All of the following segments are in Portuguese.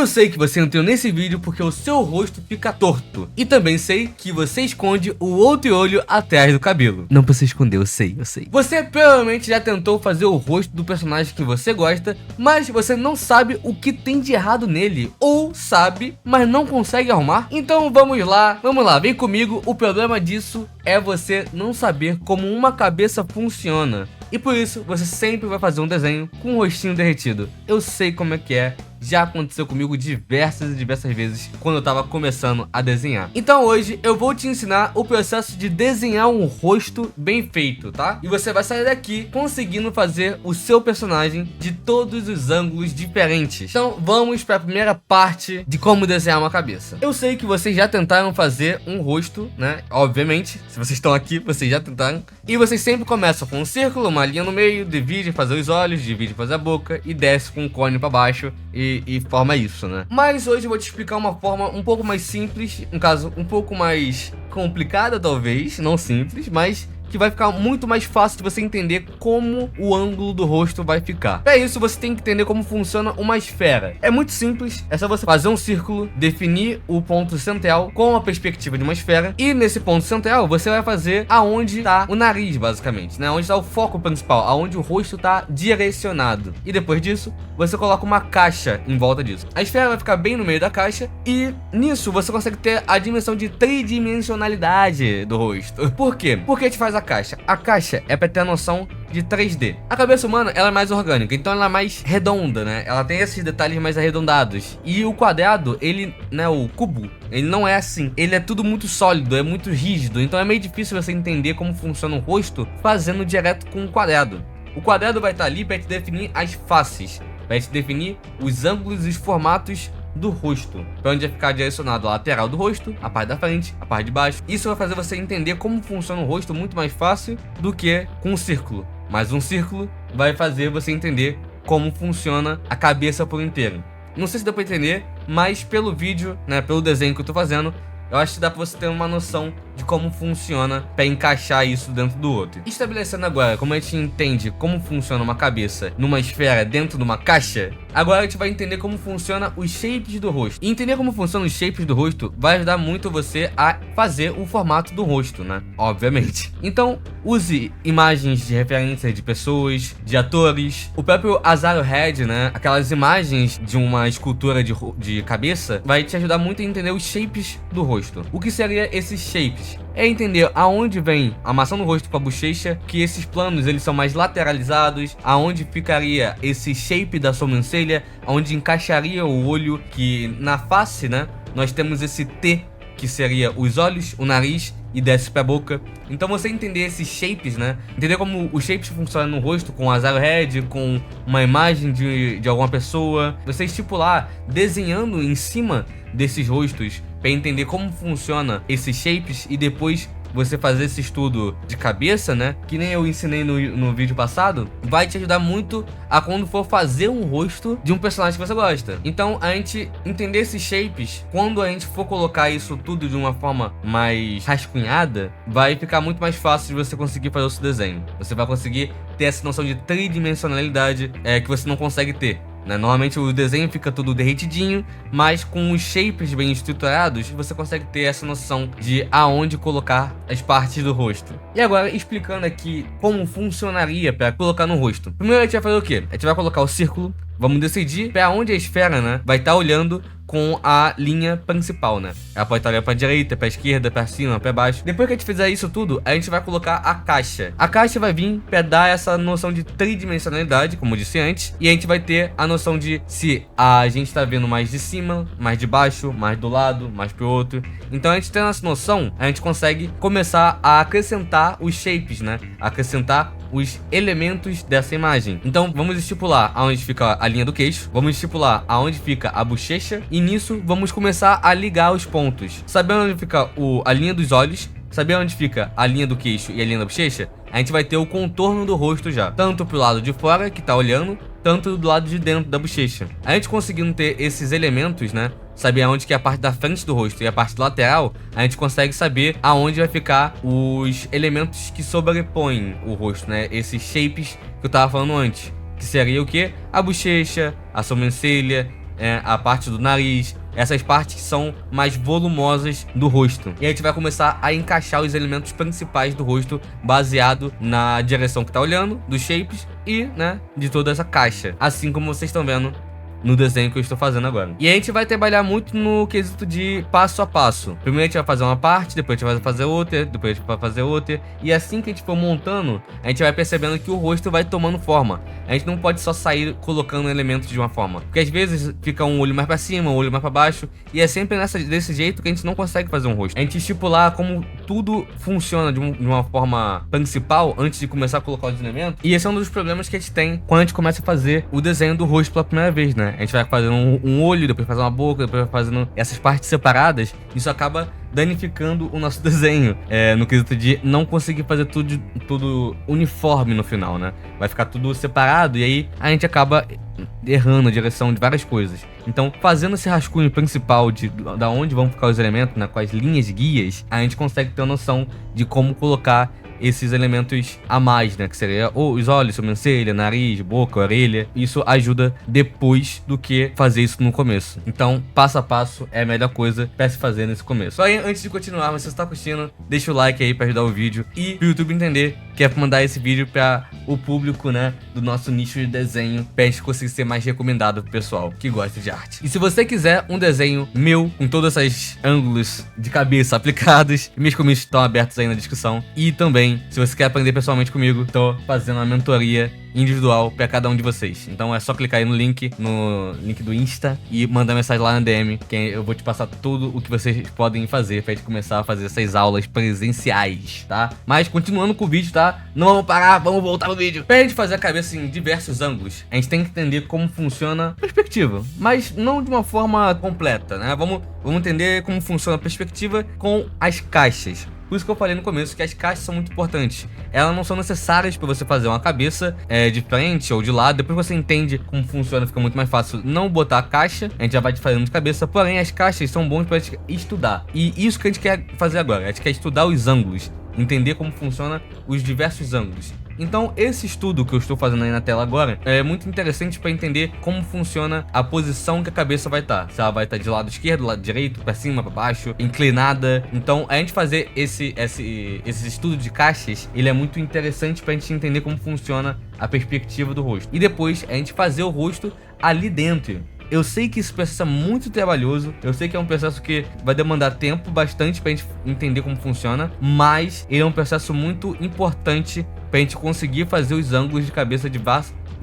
Eu sei que você entrou nesse vídeo porque o seu rosto fica torto. E também sei que você esconde o outro olho atrás do cabelo. Não pra você esconder, eu sei. Você provavelmente já tentou fazer o rosto do personagem que você gosta, mas você não sabe o que tem de errado nele. Ou sabe, mas não consegue arrumar. Então vamos lá, vem comigo. O problema disso é você não saber como uma cabeça funciona. E por isso você sempre vai fazer um desenho com um rostinho derretido. Eu sei como é que é. Já aconteceu comigo diversas vezes quando eu tava começando a desenhar. Então hoje eu vou te ensinar o processo de desenhar um rosto bem feito, tá? E você vai sair daqui conseguindo fazer o seu personagem de todos os ângulos diferentes. Então vamos para a primeira parte de como desenhar uma cabeça. Eu sei que vocês já tentaram fazer um rosto, né? Obviamente, se vocês estão aqui, vocês já tentaram. E vocês sempre começam com um círculo, uma linha no meio, divide fazer os olhos, divide fazer a boca e desce com um cone para baixo e forma isso, né? Mas hoje eu vou te explicar uma forma um pouco mais simples, no caso, um pouco mais complicada talvez, não simples, mas que vai ficar muito mais fácil de você entender como o ângulo do rosto vai ficar. Para isso, você tem que entender como funciona uma esfera. É muito simples, é só você fazer um círculo, definir o ponto central com a perspectiva de uma esfera, e nesse ponto central você vai fazer aonde está o nariz, basicamente, né? Onde está o foco principal, aonde o rosto está direcionado. E depois disso, você coloca uma caixa em volta disso. A esfera vai ficar bem no meio da caixa, e nisso você consegue ter a dimensão de tridimensionalidade do rosto. Por quê? Porque te faz a caixa. A caixa é para ter a noção de 3D. A cabeça humana, ela é mais orgânica, então ela é mais redonda, né? Ela tem esses detalhes mais arredondados. E o quadrado, ele, né, o cubo, ele não é assim. Ele é tudo muito sólido, é muito rígido, então é meio difícil você entender como funciona o rosto fazendo direto com o quadrado. O quadrado vai estar ali para te definir as faces, para te definir os ângulos e os formatos do rosto, para onde vai ficar direcionado a lateral do rosto, a parte da frente, a parte de baixo. Isso vai fazer você entender como funciona o rosto muito mais fácil do que com um círculo. Mas um círculo vai fazer você entender como funciona a cabeça por inteiro. Não sei se dá para entender, mas pelo vídeo, né, pelo desenho que eu tô fazendo, eu acho que dá pra você ter uma noção de como funciona para encaixar isso dentro do outro. Estabelecendo agora como a gente entende como funciona uma cabeça numa esfera dentro de uma caixa, agora a gente vai entender como funciona os shapes do rosto. E entender como funcionam os shapes do rosto vai ajudar muito você a fazer o formato do rosto, né? Obviamente. Então, use imagens de referência de pessoas, de atores. O próprio Azaro Head, né? Aquelas imagens de uma escultura de cabeça vai te ajudar muito a entender os shapes do rosto. O que seria esses shapes? É entender aonde vem a maçã no rosto com a bochecha, que esses planos eles são mais lateralizados, aonde ficaria esse shape da sobrancelha, aonde encaixaria o olho, que na face, né, nós temos esse T, que seria os olhos, o nariz e desce pra boca. Então você entender esses shapes, né, entender como os shapes funcionam no rosto com o Azaro Head, com uma imagem de alguma pessoa, você estipular desenhando em cima desses rostos para entender como funciona esses shapes e depois você fazer esse estudo de cabeça, né, que nem eu ensinei no vídeo passado, vai te ajudar muito a quando for fazer um rosto de um personagem que você gosta. Então a gente entender esses shapes, quando a gente for colocar isso tudo de uma forma mais rascunhada, vai ficar muito mais fácil de você conseguir fazer o seu desenho. Você vai conseguir ter essa noção de tridimensionalidade que você não consegue ter, né? Normalmente o desenho fica tudo derretidinho, mas com os shapes bem estruturados, você consegue ter essa noção de aonde colocar as partes do rosto. E agora, explicando aqui como funcionaria para colocar no rosto. Primeiro a gente vai fazer o quê? A gente vai colocar o círculo, vamos decidir para onde a esfera, né, vai estar olhando com a linha principal, né? Ela pode estar olhando para direita, para esquerda, para cima, para baixo. Depois que a gente fizer isso tudo, a gente vai colocar a caixa. A caixa vai vir para dar essa noção de tridimensionalidade, como eu disse antes, e a gente vai ter a noção de se a gente está vendo mais de cima, mais de baixo, mais do lado, mais pro outro. Então a gente tendo essa noção, a gente consegue começar a acrescentar os shapes, né? Acrescentar os elementos dessa imagem. Então vamos estipular aonde fica a linha do queixo, vamos estipular aonde fica a bochecha, e nisso vamos começar a ligar os pontos. Sabendo onde fica a linha dos olhos, sabendo onde fica a linha do queixo e a linha da bochecha, a gente vai ter o contorno do rosto já, tanto pro lado de fora que tá olhando, tanto do lado de dentro da bochecha. A gente conseguindo ter esses elementos, né, saber aonde que é a parte da frente do rosto e a parte lateral, a gente consegue saber aonde vai ficar os elementos que sobrepõem o rosto, né, esses shapes que eu tava falando antes, que seria o que? A bochecha, a sobrancelha a parte do nariz, essas partes que são mais volumosas do rosto. E a gente vai começar a encaixar os elementos principais do rosto baseado na direção que tá olhando, dos shapes e, né, de toda essa caixa. Assim como vocês estão vendo no desenho que eu estou fazendo agora. E a gente vai trabalhar muito no quesito de passo a passo. Primeiro a gente vai fazer uma parte, depois a gente vai fazer outra, depois a gente vai fazer outra. E assim que a gente for montando, a gente vai percebendo que o rosto vai tomando forma. A gente não pode só sair colocando elementos de uma forma, porque às vezes fica um olho mais pra cima, um olho mais pra baixo, e é sempre desse jeito que a gente não consegue fazer um rosto. A gente estipular como tudo funciona de uma forma principal antes de começar a colocar os elementos. E esse é um dos problemas que a gente tem quando a gente começa a fazer o desenho do rosto pela primeira vez, né? A gente vai fazendo um olho, depois fazer uma boca, depois vai fazendo essas partes separadas. Isso acaba danificando o nosso desenho, no quesito de não conseguir fazer tudo uniforme no final, né? Vai ficar tudo separado e aí a gente acaba errando a direção de várias coisas. Então, fazendo esse rascunho principal da onde vão ficar os elementos, né, com as linhas guias, a gente consegue ter uma noção de como colocar esses elementos a mais, né? Que seria os olhos, sobrancelha, nariz, boca, orelha. Isso ajuda depois do que fazer isso no começo. Então, passo a passo é a melhor coisa pra se fazer nesse começo. Só aí, antes de continuar, se você tá curtindo, deixa o like aí pra ajudar o vídeo e pro YouTube entender que é pra mandar esse vídeo pra o público, né, do nosso nicho de desenho, pra gente conseguir ser mais recomendado pro pessoal que gosta de arte. E se você quiser um desenho meu, com todos esses ângulos de cabeça aplicados, meus convites estão abertos aí na descrição. E também, se você quer aprender pessoalmente comigo, tô fazendo uma mentoria individual pra cada um de vocês. Então é só clicar aí no link do Insta e mandar mensagem lá na DM, que eu vou te passar tudo o que vocês podem fazer pra gente começar a fazer essas aulas presenciais, tá? Mas continuando com o vídeo, tá? Não vamos parar, vamos voltar no vídeo. Pra gente fazer a cabeça em diversos ângulos, a gente tem que entender como funciona a perspectiva, mas não de uma forma completa, né? Vamos entender como funciona a perspectiva com as caixas. Por isso que eu falei no começo que as caixas são muito importantes. Elas não são necessárias para você fazer uma cabeça de frente ou de lado. Depois que você entende como funciona, fica muito mais fácil não botar a caixa. A gente já vai te fazendo de cabeça. Porém, as caixas são bons para estudar. E isso que a gente quer fazer agora. A gente quer estudar os ângulos. Entender como funciona os diversos ângulos. Então, esse estudo que eu estou fazendo aí na tela agora é muito interessante para entender como funciona a posição que a cabeça vai estar. Se ela vai estar de lado esquerdo, lado direito, para cima, para baixo, inclinada. Então, a gente fazer esse estudo de caixas, ele é muito interessante para a gente entender como funciona a perspectiva do rosto. E depois, a gente fazer o rosto ali dentro. Eu sei que esse processo é muito trabalhoso, eu sei que é um processo que vai demandar tempo bastante pra gente entender como funciona, mas ele é um processo muito importante pra gente conseguir fazer os ângulos de cabeça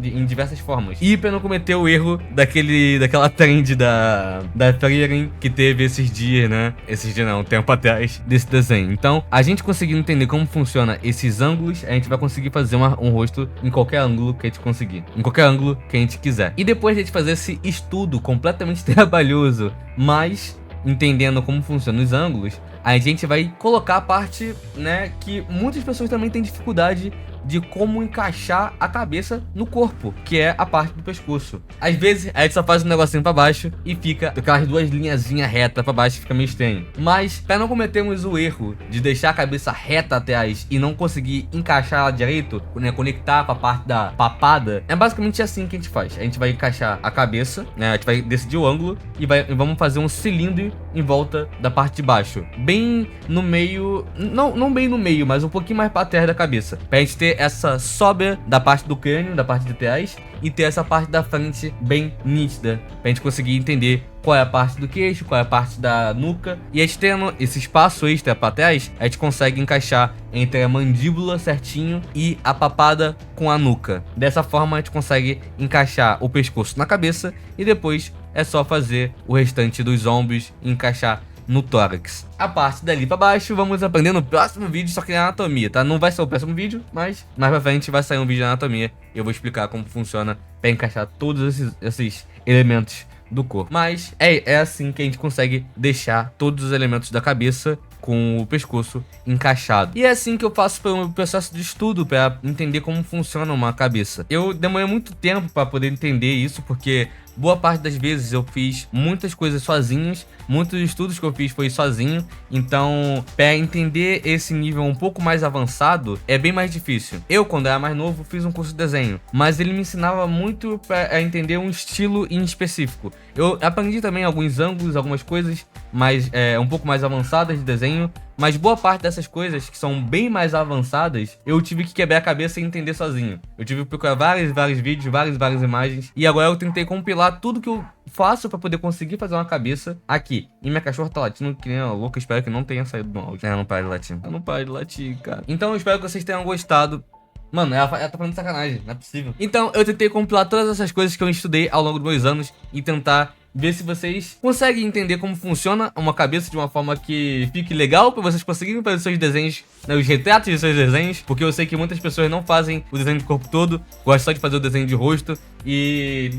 em diversas formas. E pra não cometer o erro daquela trend da Freeling que teve esses dias, né? Esses dias não, um tempo atrás, desse desenho. Então, a gente conseguindo entender como funciona esses ângulos, a gente vai conseguir fazer um rosto em qualquer ângulo que a gente conseguir. Em qualquer ângulo que a gente quiser. E depois de a gente fazer esse estudo completamente trabalhoso, mas entendendo como funcionam os ângulos, a gente vai colocar a parte, né, que muitas pessoas também têm dificuldade de como encaixar a cabeça no corpo, que é a parte do pescoço. Às vezes a gente só faz um negocinho pra baixo e fica aquelas duas linhazinhas retas pra baixo, fica meio estranho. Mas para não cometermos o erro de deixar a cabeça reta atrás e não conseguir encaixar ela direito, né, conectar com a parte da papada, é basicamente assim que a gente faz. A gente vai encaixar a cabeça, né, a gente vai decidir o ângulo e vamos fazer um cilindro em volta da parte de baixo, bem no meio, não bem no meio, mas um pouquinho mais pra trás da cabeça, pra gente ter essa sobra da parte do crânio, da parte de trás, e ter essa parte da frente bem nítida, pra gente conseguir entender qual é a parte do queixo, qual é a parte da nuca. E a gente tendo esse espaço extra pra trás, a gente consegue encaixar entre a mandíbula certinho e a papada com a nuca. Dessa forma a gente consegue encaixar o pescoço na cabeça e depois é só fazer o restante dos ombros e encaixar no tórax. A parte dali pra baixo vamos aprender no próximo vídeo, só que é anatomia, tá? Não vai ser o próximo vídeo, mas mais pra frente vai sair um vídeo de anatomia e eu vou explicar como funciona pra encaixar todos esses elementos do corpo. Mas é assim que a gente consegue deixar todos os elementos da cabeça com o pescoço encaixado. E é assim que eu faço pelo processo de estudo para entender como funciona uma cabeça. Eu demorei muito tempo para poder entender isso, porque boa parte das vezes eu fiz muitas coisas sozinhos, muitos estudos que eu fiz foi sozinho, então para entender esse nível um pouco mais avançado é bem mais difícil. Eu, quando era mais novo, fiz um curso de desenho, mas ele me ensinava muito para entender um estilo em específico. Eu aprendi também alguns ângulos, algumas coisas mais um pouco mais avançadas de desenho, mas boa parte dessas coisas, que são bem mais avançadas, eu tive que quebrar a cabeça e entender sozinho. Eu tive que procurar vários vídeos, várias imagens, e agora eu tentei compilar tudo que eu faço pra poder conseguir fazer uma cabeça aqui. E minha cachorra tá latindo que nem uma louca, espero que não tenha saído do áudio. Ela não para de latir. Ela não para de latir, cara. Então eu espero que vocês tenham gostado. Mano, ela tá falando de sacanagem, não é possível. Então eu tentei compilar todas essas coisas que eu estudei ao longo dos meus anos e tentar ver se vocês conseguem entender como funciona uma cabeça de uma forma que fique legal pra vocês conseguirem fazer seus desenhos, né, os retratos de seus desenhos, porque eu sei que muitas pessoas não fazem o desenho do corpo todo, gostam só de fazer o desenho de rosto, e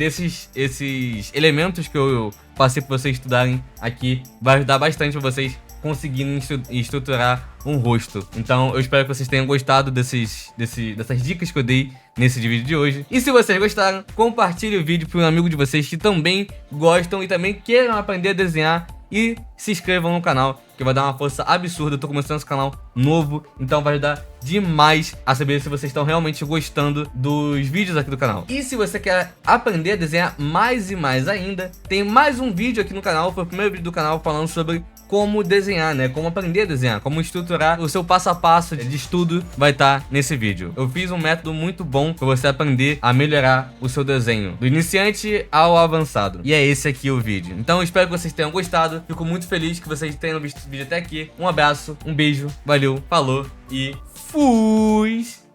esses elementos que eu passei pra vocês estudarem aqui vai ajudar bastante pra vocês conseguindo estruturar um rosto. Então eu espero que vocês tenham gostado dessas dicas que eu dei nesse vídeo de hoje. E se vocês gostaram, compartilhe o vídeo para um amigo de vocês que também gostam e também queiram aprender a desenhar. E se inscrevam no canal, que vai dar uma força absurda. Eu tô começando esse canal novo, então vai ajudar demais a saber se vocês estão realmente gostando dos vídeos aqui do canal. E se você quer aprender a desenhar mais e mais ainda, tem mais um vídeo aqui no canal. Foi o primeiro vídeo do canal falando sobre como desenhar, né? Como aprender a desenhar, como estruturar o seu passo a passo de estudo vai estar nesse vídeo. Eu fiz um método muito bom para você aprender a melhorar o seu desenho, do iniciante ao avançado. E é esse aqui o vídeo. Então eu espero que vocês tenham gostado. Fico muito feliz que vocês tenham visto o vídeo até aqui. Um abraço, um beijo, valeu, falou e fui!